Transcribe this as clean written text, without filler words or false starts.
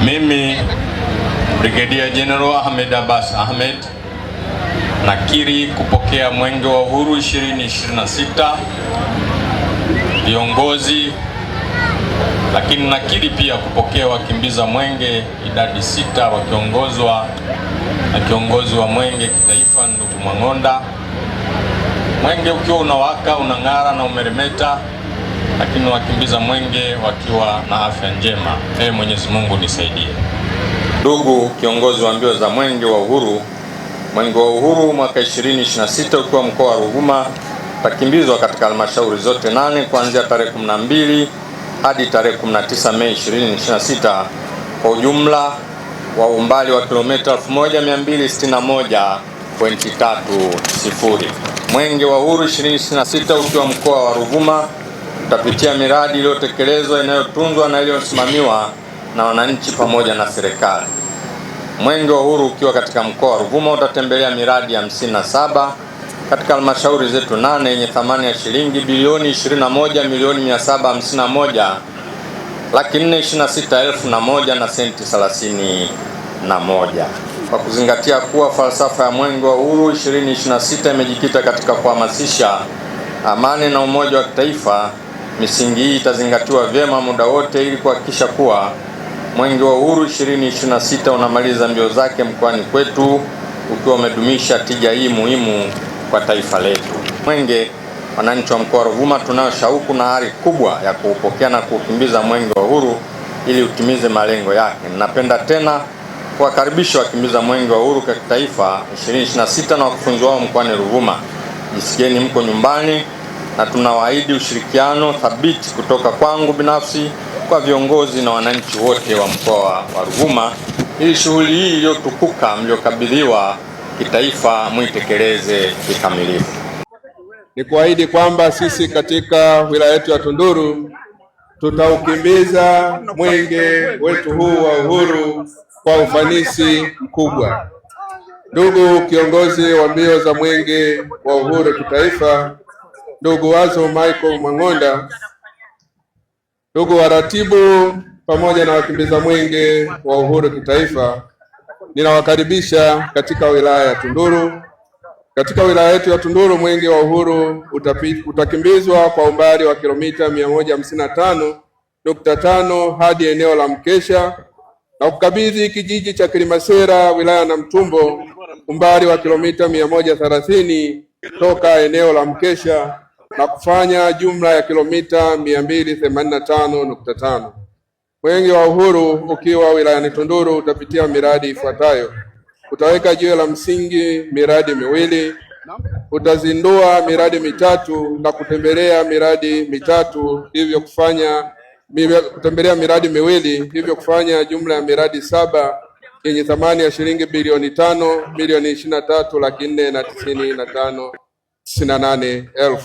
Mimi Brigadier General Ahmed Abbas Ahmed nakiri kupokea Mwenge wa Uhuru 2026 viongozi, lakini nakiri pia kupokea wakimbiza mwenge idadi 6 wakiongozwa na kiongozi wa mwenge kitaifa ndugu Mwang'onda. Mwenge ukiwa unawaka, unang'ara na umeremeta, lakini wakimbiza mwenge wakiwa na afya njema. Mwenyezi Mungu nisaidie. Ndugu kiongozi wa mbio za Mwenge wa Uhuru, Mwenge wa Uhuru mwaka 2026 ukiwa mkoa wa Ruvuma utakimbizwa katika halmashauri zote 8 kuanzia tarehe 12 hadi tarehe 19 Mei 2026 kwa ujumla wa umbali wa kilomita 1261.30. Mwenge wa Uhuru 2026 ukiwa mkoa wa Ruvuma utapitia miradi iliyotekelezwa, inayotunzwa na iliyosimamiwa na wananchi pamoja na serikali. Mwenge wa Uhuru ukiwa katika mkoa wa Ruvuma utatembelea miradi 57 katika halmashauri zetu 8 yenye thamani ya shilingi bilioni 21,751,426,001 na senti 31. Kwa kuzingatia kuwa falsafa ya Mwenge wa Uhuru 2026 imejikita katika kuhamasisha amani na umoja wa kitaifa, misingi hii itazingatiwa vyema muda wote ili kuhakikisha kuwa Mwenge wa Uhuru 2026 unamaliza mbio zake mkoani kwetu ukiwa umedumisha tija hii muhimu kwa taifa letu. Mwenge, wananchi wa mkoa wa Ruvuma tunayo shauku na ari kubwa ya kuupokea na kuukimbiza Mwenge wa Uhuru ili utimize malengo yake. Ninapenda tena kuwakaribisha wakimbiza Mwenge wa Uhuru kwa kitaifa 2026 na wakufunzi wao mkoani Ruvuma. Jisikieni mko nyumbani, na tunawaahidi ushirikiano thabiti kutoka kwangu binafsi kwa viongozi na wananchi wote wa mkoa wa Ruvuma ili shughuli hii iliyotukuka mliokabidhiwa kitaifa muitekeleze kikamilifu. Ni kuahidi kwamba sisi katika wilaya yetu ya Tunduru tutaukimbiza mwenge wetu huu wa uhuru kwa ufanisi mkubwa. Ndugu kiongozi wa mbio za mwenge wa uhuru kitaifa, ndugu Wazo Michael Mwang'onda, ndugu waratibu pamoja na wakimbiza mwenge wa uhuru kitaifa, ninawakaribisha katika wilaya ya Tunduru. Katika wilaya yetu ya Tunduru, mwenge wa uhuru utakimbizwa kwa umbali wa kilomita 155.5 hadi eneo la Mkesha na kukabidhi kijiji cha Kilimasera wilaya ya Namtumbo umbali wa kilomita 130 toka eneo la Mkesha na kufanya jumla ya kilomita 285.5. Mwenge wa uhuru ukiwa wilayani Tunduru utapitia miradi ifuatayo: utaweka jiwe la msingi miradi miwili, utazindua miradi mitatu na kutembelea miradi mitatu, hivyo kufanya miradi miwili, hivyo kufanya jumla ya miradi 7 yenye thamani ya shilingi bilioni 5,23,495,98,000.